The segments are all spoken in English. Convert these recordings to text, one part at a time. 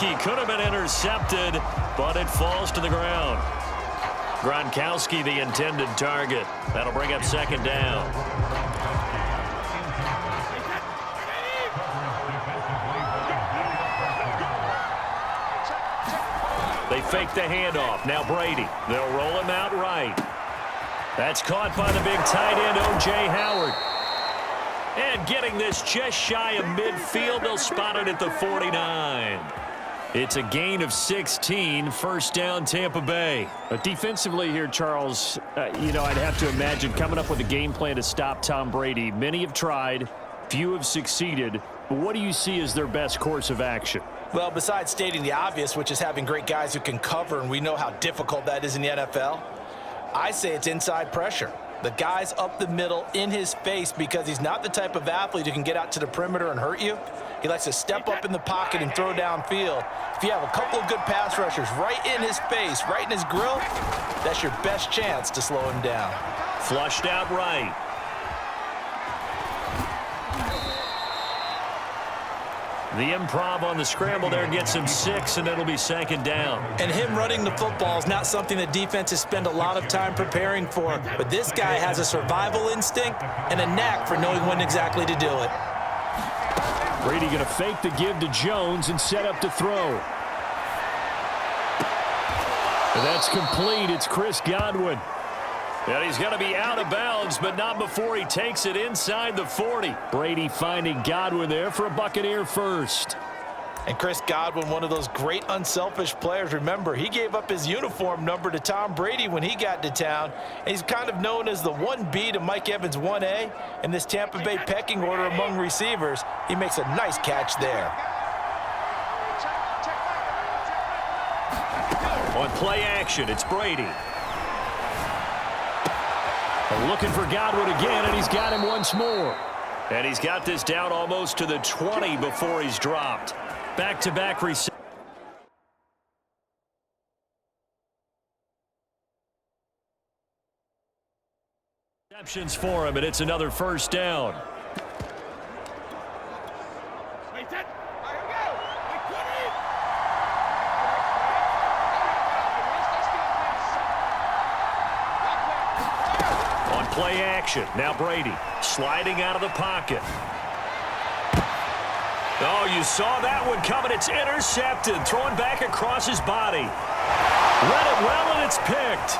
Gronkowski could have been intercepted, but it falls to the ground. Gronkowski, the intended target. That'll bring up second down. They fake the handoff. Now Brady. They'll roll him out right. That's caught by the big tight end, O.J. Howard. And getting this just shy of midfield, they'll spot it at the 49. It's a gain of 16, first down Tampa Bay. But defensively here, Charles, I'd have to imagine coming up with a game plan to stop Tom Brady. Many have tried, few have succeeded. But what do you see as their best course of action? Well, besides stating the obvious, which is having great guys who can cover, and we know how difficult that is in the NFL, I say it's inside pressure. The guy's up the middle in his face because he's not the type of athlete who can get out to the perimeter and hurt you. He likes to step up in the pocket and throw downfield. If you have a couple of good pass rushers right in his face, right in his grill, that's your best chance to slow him down. Flushed out right. The improv on the scramble there gets him 6, and it'll be second down. And him running the football is not something that defenses spend a lot of time preparing for. But this guy has a survival instinct and a knack for knowing when exactly to do it. Brady going to fake the give to Jones and set up to throw. And that's complete. It's Chris Godwin. And he's going to be out of bounds, but not before he takes it inside the 40. Brady finding Godwin there for a Buccaneer first. And Chris Godwin, one of those great unselfish players. Remember, he gave up his uniform number to Tom Brady when he got to town. And he's kind of known as the 1B to Mike Evans' 1A in this Tampa Bay pecking order among receivers. He makes a nice catch there. On play action, it's Brady. Looking for Godwin again, and he's got him once more. And he's got this down almost to the 20 before he's dropped. Back-to-back receptions for him, and it's another first down. Play action. Now Brady sliding out of the pocket. Oh, you saw that one coming. It's intercepted. Throwing back across his body. Read it well, and it's picked.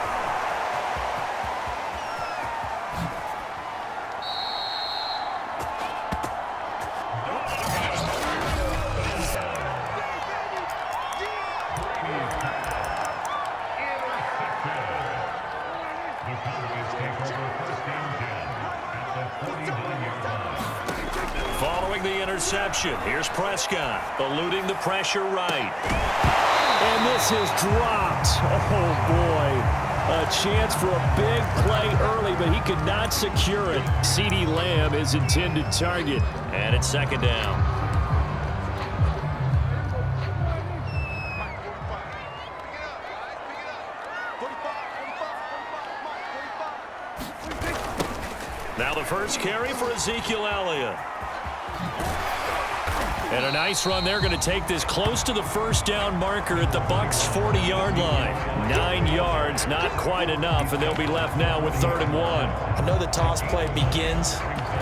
Following the interception, here's Prescott, eluding the pressure right. And this is dropped. Oh, boy. A chance for a big play early, but he could not secure it. CeeDee Lamb, his intended target. And it's second down. Now the first carry for Ezekiel Elliott. And a nice run there, going to take this close to the first down marker at the Bucs' 40-yard line. 9 yards, not quite enough, and they'll be left now with 3rd and 1. I know the toss play begins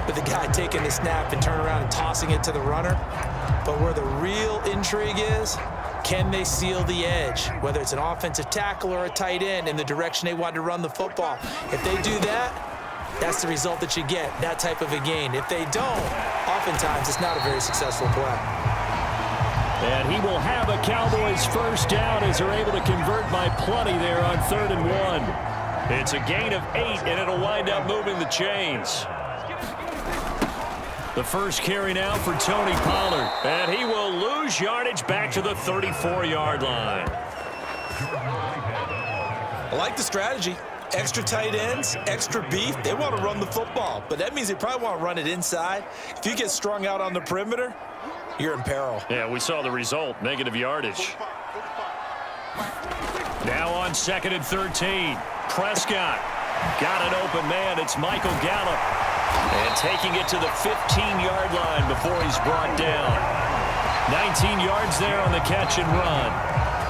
with the guy taking the snap and turning around and tossing it to the runner. But where the real intrigue is, can they seal the edge, whether it's an offensive tackle or a tight end, in the direction they want to run the football? If they do that, that's the result that you get, that type of a gain. If they don't, oftentimes it's not a very successful play. And he will have a Cowboys first down as they're able to convert by plenty there on 3rd and 1. It's a gain of 8, and it'll wind up moving the chains. The first carry now for Tony Pollard. And he will lose yardage back to the 34-yard line. I like the strategy. Extra tight ends, extra beef, they want to run the football. But that means they probably want to run it inside. If you get strung out on the perimeter, you're in peril. Yeah, we saw the result, negative yardage. Now on 2nd and 13. Prescott got an open man. It's Michael Gallup. And taking it to the 15-yard line before he's brought down. 19 yards there on the catch and run.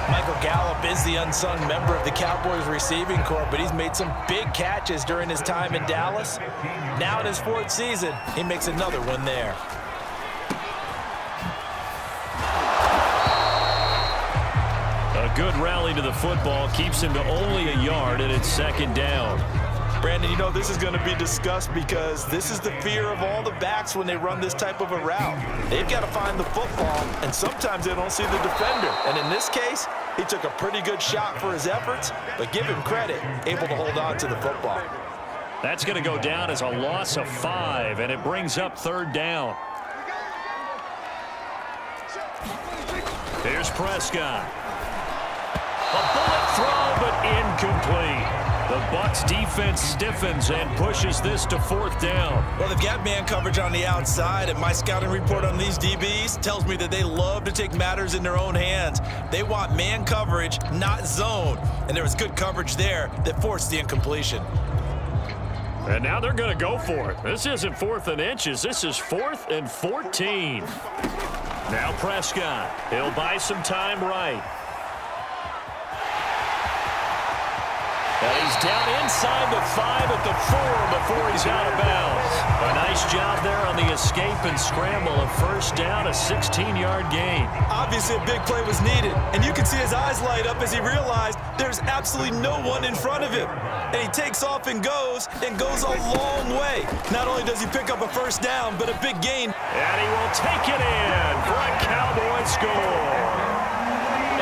Michael Gallup is the unsung member of the Cowboys receiving corps, but he's made some big catches during his time in Dallas. Now in his 4th season, he makes another one there. A good rally to the football keeps him to only a yard, and it's 2nd down. Brandon, you know this is going to be discussed because this is the fear of all the backs when they run this type of a route. They've got to find the football, and sometimes they don't see the defender. And in this case, he took a pretty good shot for his efforts, but give him credit, able to hold on to the football. That's going to go down as a loss of 5, and it brings up 3rd down. Here's Prescott. A bullet throw, but incomplete. The Bucs defense stiffens and pushes this to 4th down. Well, they've got man coverage on the outside, and my scouting report on these DBs tells me that they love to take matters in their own hands. They want man coverage, not zone. And there was good coverage there that forced the incompletion. And now they're going to go for it. This isn't 4th and inches. This is 4th and 14. Now Prescott. He'll buy some time right. And he's down inside the 5 at the 4 before he's out of bounds. A nice job there on the escape and scramble. A 1st down, a 16-yard gain. Obviously, a big play was needed, and you can see his eyes light up as he realized there's absolutely no one in front of him. And he takes off and goes a long way. Not only does he pick up a 1st down, but a big gain. And he will take it in for a Cowboy score.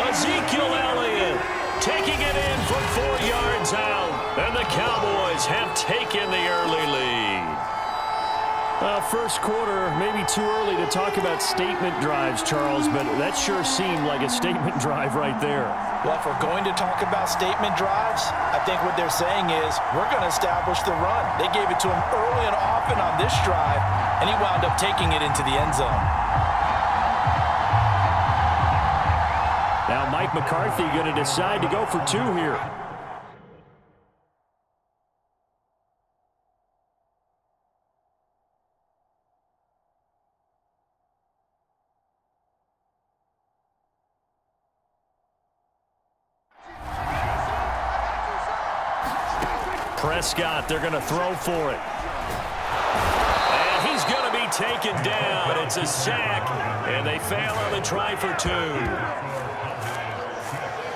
Ezekiel Elliott taking it in from 4 yards out. And the Cowboys have taken the early lead. First quarter, maybe too early to talk about statement drives, Charles, but that sure seemed like a statement drive right there. Well, if we're going to talk about statement drives, I think what they're saying is we're going to establish the run. They gave it to him early and often on this drive, and he wound up taking it into the end zone. Now Mike McCarthy going to decide to go for 2 here. Prescott, they're going to throw for it. And he's going to be taken down. It's a sack, and they fail on the try for 2.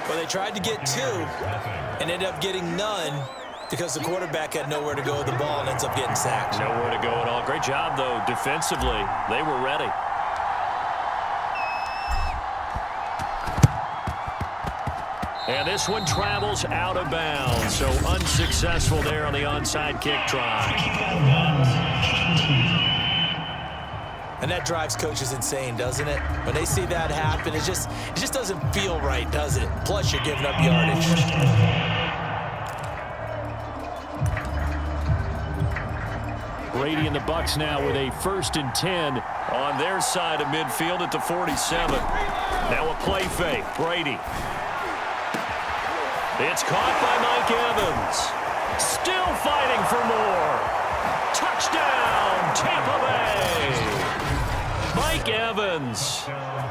Well, they tried to get 2 and ended up getting none because the quarterback had nowhere to go with the ball and ends up getting sacked. Nowhere to go at all. Great job, though, defensively. They were ready. And this one travels out of bounds, so unsuccessful there on the onside kick try. And that drives coaches insane, doesn't it? When they see that happen, it just doesn't feel right, does it? Plus, you're giving up yardage. Brady and the Bucs now with a 1st and 10 on their side of midfield at the 47. Now a play fake. Brady. It's caught by Mike Evans. Still fighting for more. Touchdown, Tampa Bay. Mike Evans,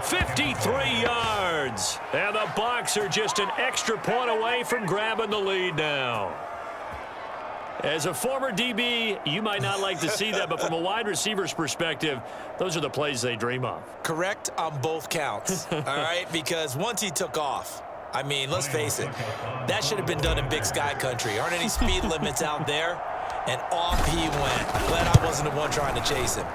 53 yards. And the Bucs are just an extra point away from grabbing the lead now. As a former DB, you might not like to see that, but from a wide receiver's perspective, those are the plays they dream of. Correct on both counts, all right? Because once he took off, I mean, let's face it, that should have been done in Big Sky country. Aren't any speed limits out there? And off he went. Glad I wasn't the one trying to chase him.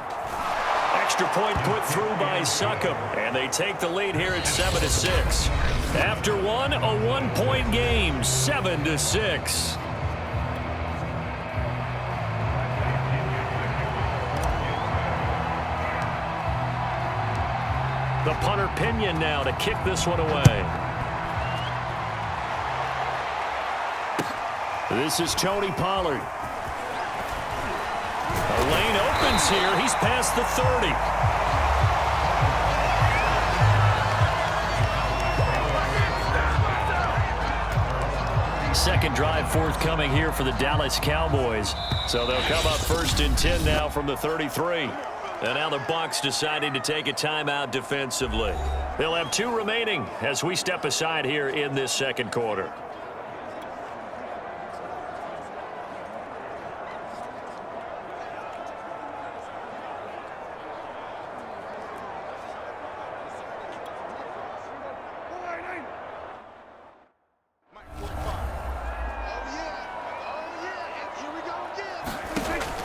Extra point put through by Succop, and they take the lead here at 7-6. After one, a 1-point game, 7-6. The punter Pinion now to kick this one away. This is Tony Pollard. The lane opens here. He's past the 30. Second drive forthcoming here for the Dallas Cowboys. So they'll come up 1st and 10 now from the 33. And now the Bucs deciding to take a timeout defensively. They'll have 2 remaining as we step aside here in this second quarter.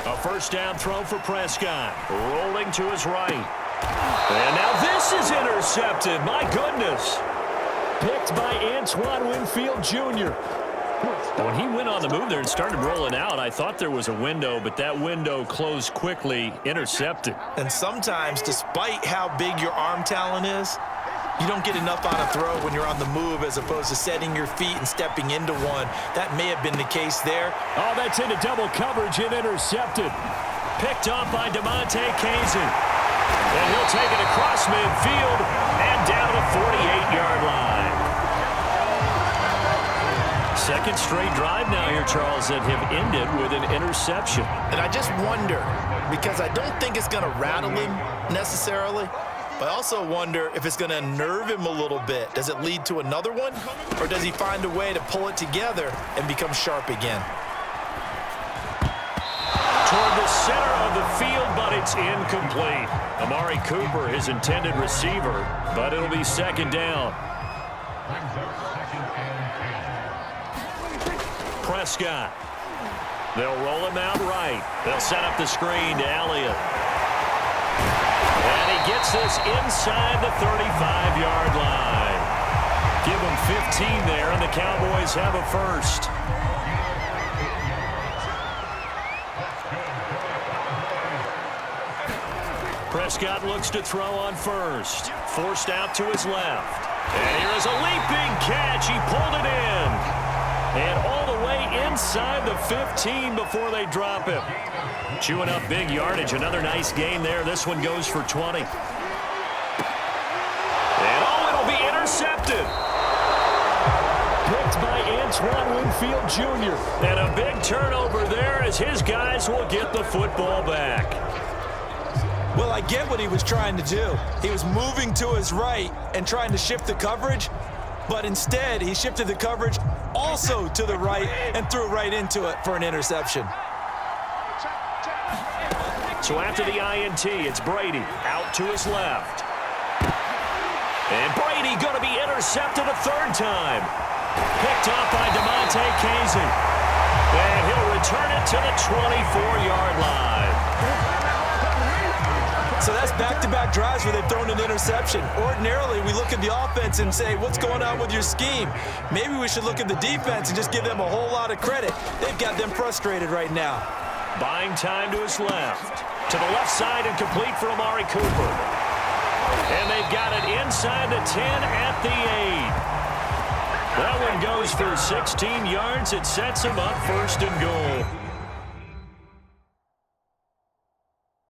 A first down throw for Prescott. Rolling to his right. And now this is intercepted. My goodness. Picked by Antoine Winfield Jr. When he went on the move there and started rolling out, I thought there was a window, but that window closed quickly. Intercepted. And sometimes, despite how big your arm talent is, you don't get enough on a throw when you're on the move as opposed to setting your feet and stepping into one. That may have been the case there. Oh, that's into double coverage and intercepted. Picked off by DeMonte Kazin. And he'll take it across midfield and down to the 48-yard line. Second straight drive now here, Charles, that have ended with an interception. And I just wonder, because I don't think it's going to rattle him necessarily, but I also wonder if it's going to unnerve him a little bit. Does it lead to another one, or does he find a way to pull it together and become sharp again? Toward the center of the field, but it's incomplete. Amari Cooper, his intended receiver, but it'll be second down. Prescott. They'll roll him out right. They'll set up the screen to Elliott. And he gets this inside the 35-yard line. Give him 15 there, and the Cowboys have a first. Prescott looks to throw on first. Forced out to his left. And here is a leaping catch. He pulled it in. And all the way inside the 15 before they drop him. Chewing up big yardage. Another nice gain there. This one goes for 20. And oh, it'll be intercepted. Picked by Antoine Winfield Jr. And a big turnover there as his guys will get the football back. Well, I get what he was trying to do. He was moving to his right and trying to shift the coverage, but instead he shifted the coverage also to the right and threw right into it for an interception. So after the INT, it's Brady out to his left. And Brady going to be intercepted a third time. Picked off by DeMonte Kazin. And he'll return it to the 24-yard line. So that's back-to-back drives where they've thrown an interception. Ordinarily, we look at the offense and say, what's going on with your scheme? Maybe we should look at the defense and just give them a whole lot of credit. They've got them frustrated right now. Buying time to his left. To the left side and complete for Amari Cooper. And they've got it inside the 10 at the 8. That one goes for 16 yards. It sets him up first and goal.